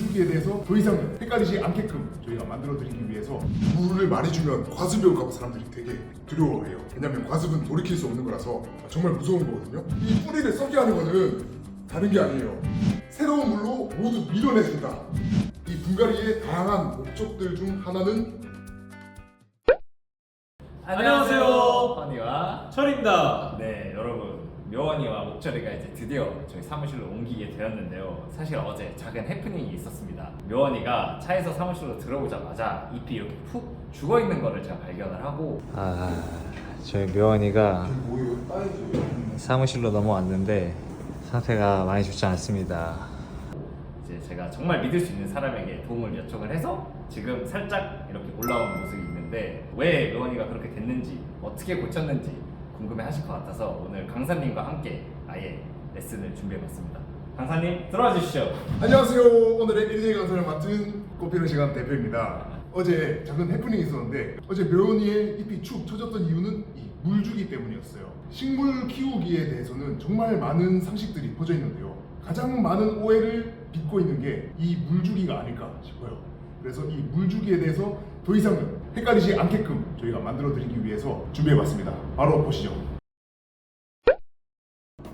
물주기에 대해서 더 이상 헷갈리지 않게끔 저희가 만들어드리기 위해서 물을 많이 주면 과습이 올까봐 사람들이 되게 두려워해요. 왜냐면 과습은 돌이킬 수 없는 거라서 정말 무서운 거거든요. 이 뿌리를 썩게 하는 거는 다른 게 아니에요. 새로운 물로 모두 밀어내준다. 이 분갈이의 다양한 목적들 중 하나는 안녕하세요, 허니와 철입니다. 네, 여러분, 묘원이와 목철이가 이제 드디어 저희 사무실로 옮기게 되었는데요. 사실 어제 작은 해프닝이 있었습니다. 묘원이가 차에서 사무실로 들어오자마자 잎이 이렇게 푹 죽어 있는 거를 제가 발견을 하고, 저희 묘원이가 사무실로 넘어왔는데 상태가 많이 좋지 않습니다. 이제 제가 정말 믿을 수 있는 사람에게 도움을 요청을 해서 지금 살짝 이렇게 올라온 모습이 있는데, 왜 묘원이가 그렇게 됐는지, 어떻게 고쳤는지 궁금해 하실 것 같아서 오늘 강사님과 함께 아예 레슨을 준비해봤습니다. 강사님, 들어와 주시죠. 안녕하세요. 오늘의 1대1 강사를 맡은 꽃피는 시간 대표입니다. 어제 작은 해프닝이 있었는데, 어제 묘원이의 잎이 축 처졌던 이유는 이 물주기 때문이었어요. 식물 키우기에 대해서는 정말 많은 상식들이 퍼져 있는데요, 가장 많은 오해를 빚고 있는 게 이 물주기가 아닐까 싶어요. 그래서 이 물주기에 대해서 더 이상 헷갈리지 않게끔 저희가 만들어드리기 위해서 준비해봤습니다. 바로 보시죠.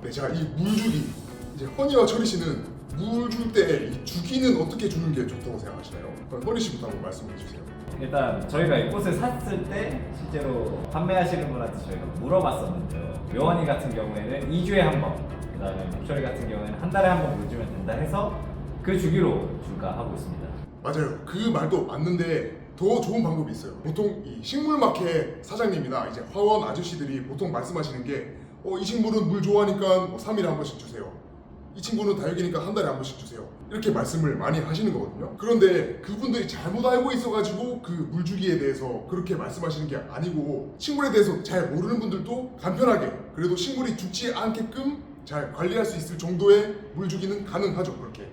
네, 자, 이 물주기, 이제 허니와 철이 씨는 물 줄 때 이 주기는 어떻게 주는 게 좋다고 생각하시나요? 허니 씨부터 한번 말씀해 주세요. 일단 저희가 이 꽃을 샀을 때 실제로 판매하시는 분한테 저희가 물어봤었는데요. 묘원이 같은 경우에는 2주에 한 번, 그 다음에 목철이 같은 경우에는 한 달에 한 번 물 주면 된다 해서 그 주기로 줄까 하고 있습니다. 맞아요. 그 말도 맞는데 더 좋은 방법이 있어요. 보통 이 식물마켓 사장님이나 이제 화원 아저씨들이 보통 말씀하시는 게 이 식물은 물 좋아하니까 3일에 한 번씩 주세요. 이 친구는 다육이니까 한 달에 한 번씩 주세요. 이렇게 말씀을 많이 하시는 거거든요. 그런데 그분들이 잘못 알고 있어가지고 그 물주기에 대해서 그렇게 말씀하시는 게 아니고, 식물에 대해서 잘 모르는 분들도 간편하게 그래도 식물이 죽지 않게끔 잘 관리할 수 있을 정도의 물주기는 가능하죠. 그렇게.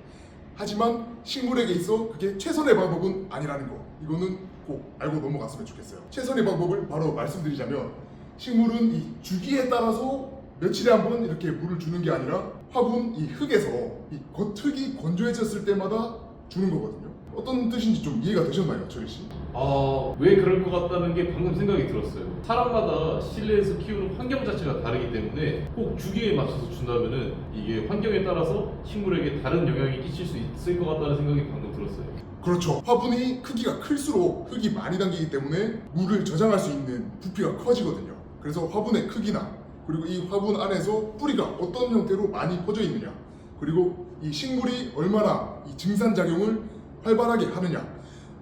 하지만 식물에게 있어 그게 최선의 방법은 아니라는 거, 이거는 꼭 알고 넘어갔으면 좋겠어요. 최선의 방법을 바로 말씀드리자면, 식물은 이 주기에 따라서 며칠에 한 번 이렇게 물을 주는 게 아니라 화분 이 흙에서 이 겉흙이 건조해졌을 때마다 주는 거거든요. 어떤 뜻인지 좀 이해가 되셨나요, 철희 씨? 왜 그럴 것 같다는 게 방금 생각이 들었어요. 사람마다 실내에서 키우는 환경 자체가 다르기 때문에 꼭 주기에 맞춰서 준다면은 이게 환경에 따라서 식물에게 다른 영향이 끼칠 수 있을 것 같다는 생각이 방금 들었어요. 그렇죠. 화분이 크기가 클수록 흙이 많이 담기기 때문에 물을 저장할 수 있는 부피가 커지거든요. 그래서 화분의 크기나, 그리고 이 화분 안에서 뿌리가 어떤 형태로 많이 퍼져 있느냐, 그리고 이 식물이 얼마나 이 증산작용을 활발하게 하느냐,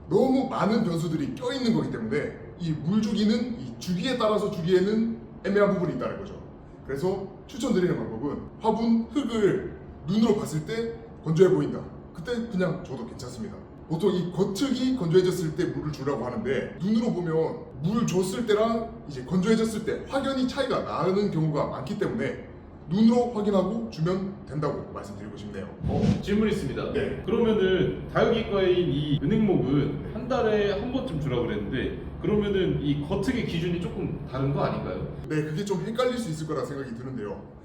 너무 많은 변수들이 껴있는 거기 때문에 이 물주기는 이 주기에 따라서 주기에는 애매한 부분이 있다는 거죠. 그래서 추천드리는 방법은 화분 흙을 눈으로 봤을 때 건조해 보인다, 그때 그냥 줘도 괜찮습니다. 보통 이 겉흙이 건조해졌을 때 물을 주라고 하는데, 눈으로 보면 물 줬을 때랑 이제 건조해졌을 때 확연히 차이가 나는 경우가 많기 때문에 눈으로 확인하고 주면 된다고 말씀드리고 싶네요. 질문 있습니다. 네. 그러면은 다육이과인 이 은행목은 한 달에 한 번쯤 주라고 그랬는데, 그러면은 이 겉흙의 기준이 조금 다른 거 아닌가요? 네, 그게 좀 헷갈릴 수 있을 거라 생각이 드는데요.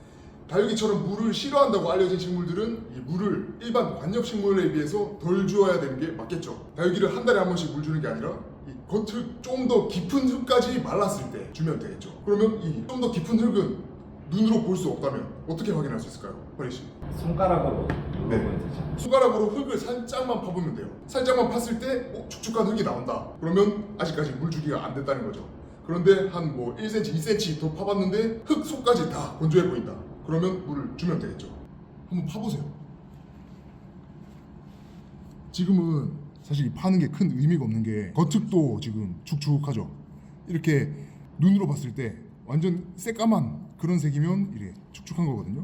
다육이처럼 물을 싫어한다고 알려진 식물들은 이 물을 일반 관엽식물에 비해서 덜 주어야 되는 게 맞겠죠. 다육이를 한 달에 한 번씩 물 주는 게 아니라 이 겉흙 좀 더 깊은 흙까지 말랐을 때 주면 되겠죠. 그러면 이 좀 더 깊은 흙은 눈으로 볼 수 없다면 어떻게 확인할 수 있을까요, 허리 씨? 손가락으로 눌러보면 네. 되죠. 손가락으로 흙을 살짝만 파보면 돼요. 살짝만 팠을 때 축축한 흙이 나온다. 그러면 아직까지 물 주기가 안 됐다는 거죠. 그런데 한 1cm, 2cm 더 파봤는데 흙 속까지 다 건조해 보인다. 그러면 물을 주면 되겠죠. 한번 파보세요. 지금은 사실 파는 게 큰 의미가 없는 게 겉흙도 지금 축축하죠. 이렇게 눈으로 봤을 때 완전 새까만 그런 색이면 이게 축축한 거거든요.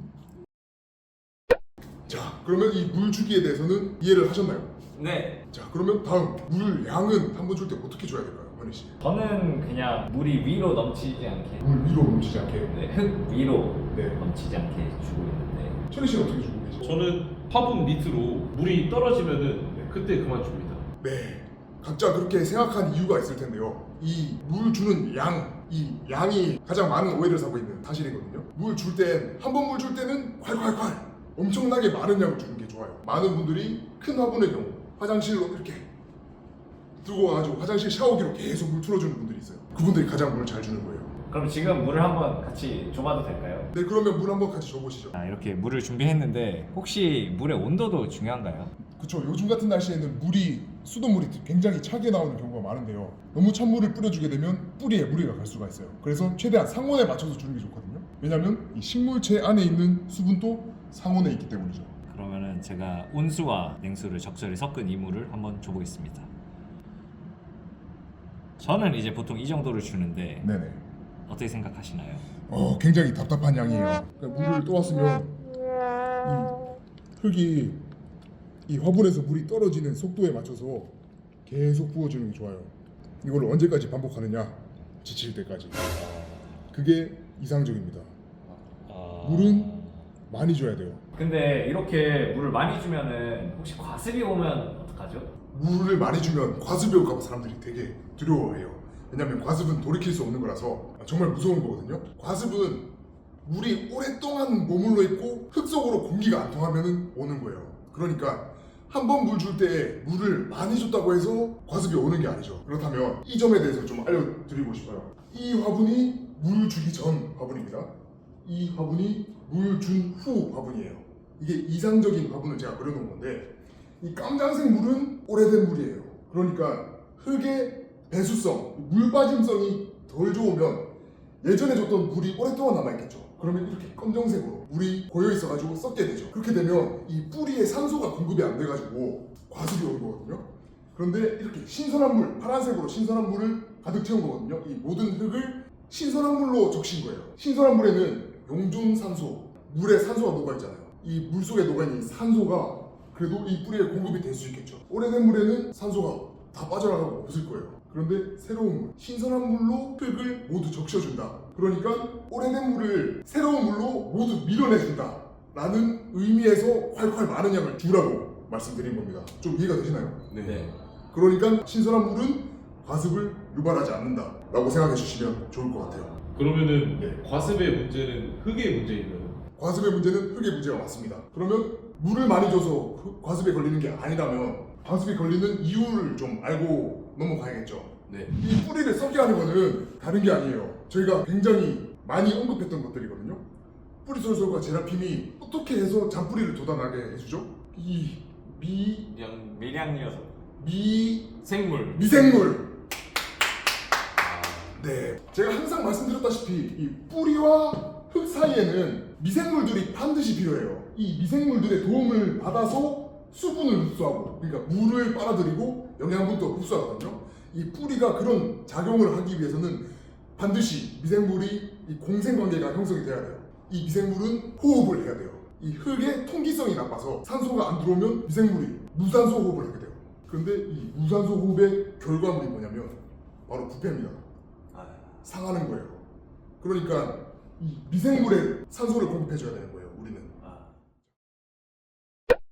자, 그러면 이 물 주기에 대해서는 이해를 하셨나요? 네, 자, 그러면 다음 물 양은 한 번 줄 때 어떻게 줘야 될까요, 허니 씨? 저는 그냥 물이 위로 넘치지 않게, 물 위로 넘치지 않게. 네, 흙 위로 네. 넘치지 않게 주고 있는데, 철희 씨는 어떻게 주고 계시죠? 저는 화분 밑으로 물이 떨어지면은 그때 그만 줍니다. 네, 각자 그렇게 생각한 이유가 있을 텐데요. 이 물 주는 양, 이 양이 가장 많은 오해를 사고 있는 사실이거든요. 물 줄 땐, 한 번 물 줄 때는 콸콸콸 엄청나게 많은 양을 주는 게 좋아요. 많은 분들이 큰 화분의 경우 화장실로 이렇게 들고 와가지고 화장실 샤워기로 계속 물 틀어주는 분들이 있어요. 그분들이 가장 물을 잘 주는 거예요. 그럼 지금 물을 한번 같이 줘봐도 될까요? 네, 그러면 물 한번 같이 줘보시죠. 이렇게 물을 준비했는데 혹시 물의 온도도 중요한가요? 그쵸, 요즘 같은 날씨에는 물이 수돗물이 굉장히 차게 나오는 경우가 많은데요. 너무 찬 물을 뿌려주게 되면 뿌리에 무리가 갈 수가 있어요. 그래서 최대한 상온에 맞춰서 주는 게 좋거든요. 왜냐하면 이 식물체 안에 있는 수분도 상온에 있기 때문이죠. 그러면은 제가 온수와 냉수를 적절히 섞은 이 물을 한번 줘보겠습니다. 저는 이제 보통 이 정도를 주는데 네네. 어떻게 생각하시나요? 굉장히 답답한 양이에요. 그러니까 물을 떠왔으면 이 흙이 이 화분에서 물이 떨어지는 속도에 맞춰서 계속 부어주는 게 좋아요. 이걸 언제까지 반복하느냐? 지칠 때까지. 그게 이상적입니다. 물은 많이 줘야 돼요. 근데 이렇게 물을 많이 주면은 혹시 과습이 오면 어떡하죠? 물을 많이 주면 과습이 올까 봐 사람들이 되게 두려워해요. 왜냐면 과습은 돌이킬 수 없는 거라서 정말 무서운 거거든요. 과습은 물이 오랫동안 머물러 있고 흙 속으로 공기가 안 통하면 오는 거예요. 그러니까 한 번 물 줄 때 물을 많이 줬다고 해서 과습이 오는 게 아니죠. 그렇다면 이 점에 대해서 좀 알려드리고 싶어요. 이 화분이 물 주기 전 화분입니다. 이 화분이 물 준 후 화분이에요. 이게 이상적인 화분을 제가 그려놓은 건데 이 깜장색 물은 오래된 물이에요. 그러니까 흙의 배수성, 물 빠짐성이 덜 좋으면 예전에 줬던 물이 오랫동안 남아있겠죠. 그러면 이렇게 검정색으로 물이 고여 있어가지고 썩게 되죠. 그렇게 되면 이 뿌리에 산소가 공급이 안 돼가지고 과습이 오는 거거든요. 그런데 이렇게 신선한 물, 파란색으로 신선한 물을 가득 채운 거거든요. 이 모든 흙을 신선한 물로 적신 거예요. 신선한 물에는 용존산소, 물에 산소가 녹아있잖아요. 이 물 속에 녹아있는 이 산소가 그래도 이 뿌리에 공급이 될 수 있겠죠. 오래된 물에는 산소가 다 빠져나가고 없을 거예요. 그런데 새로운 물, 신선한 물로 흙을 모두 적셔준다. 그러니까 오래된 물을 새로운 물로 모두 밀어내준다 라는 의미에서 콸콸 많은 양을 주라고 말씀드린 겁니다. 좀 이해가 되시나요? 네. 그러니까 신선한 물은 과습을 유발하지 않는다 라고 생각해 주시면 좋을 것 같아요. 그러면은 네. 과습의 문제는 흙의 문제인가요? 과습의 문제는 흙의 문제가 맞습니다. 그러면 물을 많이 줘서 과습에 걸리는 게 아니라면 과습이 걸리는 이유를 좀 알고 넘어가야겠죠. 네. 이 뿌리를 썩게 하는 거는 다른 게 아니에요. 저희가 굉장히 많이 언급했던 것들이거든요. 뿌리솔솔과 제라핌이 어떻게 해서 잔뿌리를 돋아나게 해주죠? 이 밀양 녀석 생물. 미생물. 네, 제가 항상 말씀드렸다시피 이 뿌리와 흙 사이에는 미생물들이 반드시 필요해요. 이 미생물들의 도움을 받아서 수분을 흡수하고, 그러니까 물을 빨아들이고 영양분도 흡수하거든요. 이 뿌리가 그런 작용을 하기 위해서는 반드시 미생물이 이 공생관계가 형성이 돼야 돼요. 이 미생물은 호흡을 해야 돼요. 이 흙의 통기성이 나빠서 산소가 안 들어오면 미생물이 무산소 호흡을 하게 돼요. 그런데 이 무산소 호흡의 결과물이 뭐냐면 바로 부패입니다. 상하는 거예요. 그러니까 이 미생물에 산소를 공급해줘야 되는 거예요. 우리는.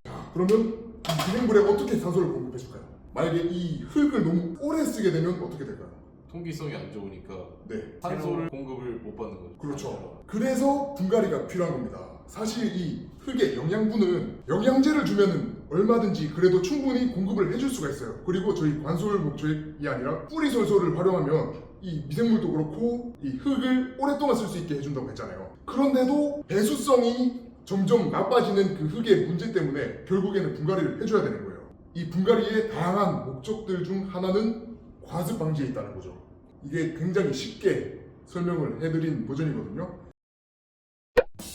자, 그러면 이 미생물에 어떻게 산소를 공급해줄까요? 만약에 이 흙을 너무 오래 쓰게 되면 어떻게 될까요? 통기성이 안 좋으니까 네, 산소를 공급을 못 받는 거죠. 그렇죠. 그래서 분갈이가 필요한 겁니다. 사실 이 흙의 영양분은 영양제를 주면은 얼마든지 그래도 충분히 공급을 해줄 수가 있어요. 그리고 저희 관솔 목조액이 아니라 뿌리솔솔을 활용하면 이 미생물도 그렇고 이 흙을 오랫동안 쓸 수 있게 해준다고 했잖아요. 그런데도 배수성이 점점 나빠지는 그 흙의 문제 때문에 결국에는 분갈이를 해줘야 되는 거예요. 이 분갈이의 다양한 목적들 중 하나는 과습 방지에 있다는 거죠. 이게 굉장히 쉽게 설명을 해드린 버전이거든요.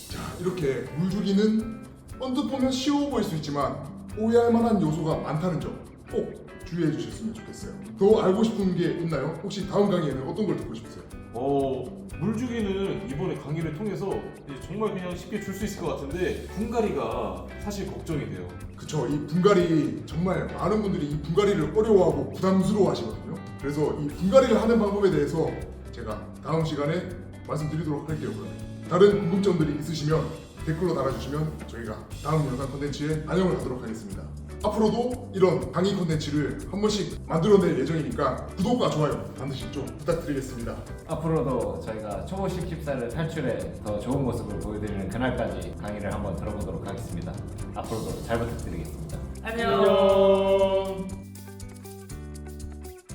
자, 이렇게 물주기는 언뜻 보면 쉬워 보일 수 있지만 오해할 만한 요소가 많다는 점 꼭 주의해 주셨으면 좋겠어요. 더 알고 싶은 게 있나요? 혹시 다음 강의에는 어떤 걸 듣고 싶으세요? 물주기는 이번에 강의를 통해서 이제 정말 그냥 쉽게 줄 수 있을 것 같은데 분갈이가 사실 걱정이 돼요. 그쵸, 이 분갈이 정말 많은 분들이 이 분갈이를 어려워하고 부담스러워 하시거든요. 그래서 이 분갈이를 하는 방법에 대해서 제가 다음 시간에 말씀드리도록 할게요. 그러면 다른 궁금점들이 있으시면 댓글로 달아주시면 저희가 다음 영상 콘텐츠에 반영을 하도록 하겠습니다. 앞으로도 이런 강의 콘텐츠를 한 번씩 만들어낼 예정이니까 구독과 좋아요 반드시 좀 부탁드리겠습니다. 앞으로도 저희가 초보식 집사를 탈출해 더 좋은 모습을 보여드리는 그날까지 강의를 한번 들어보도록 하겠습니다. 앞으로도 잘 부탁드리겠습니다. 안녕.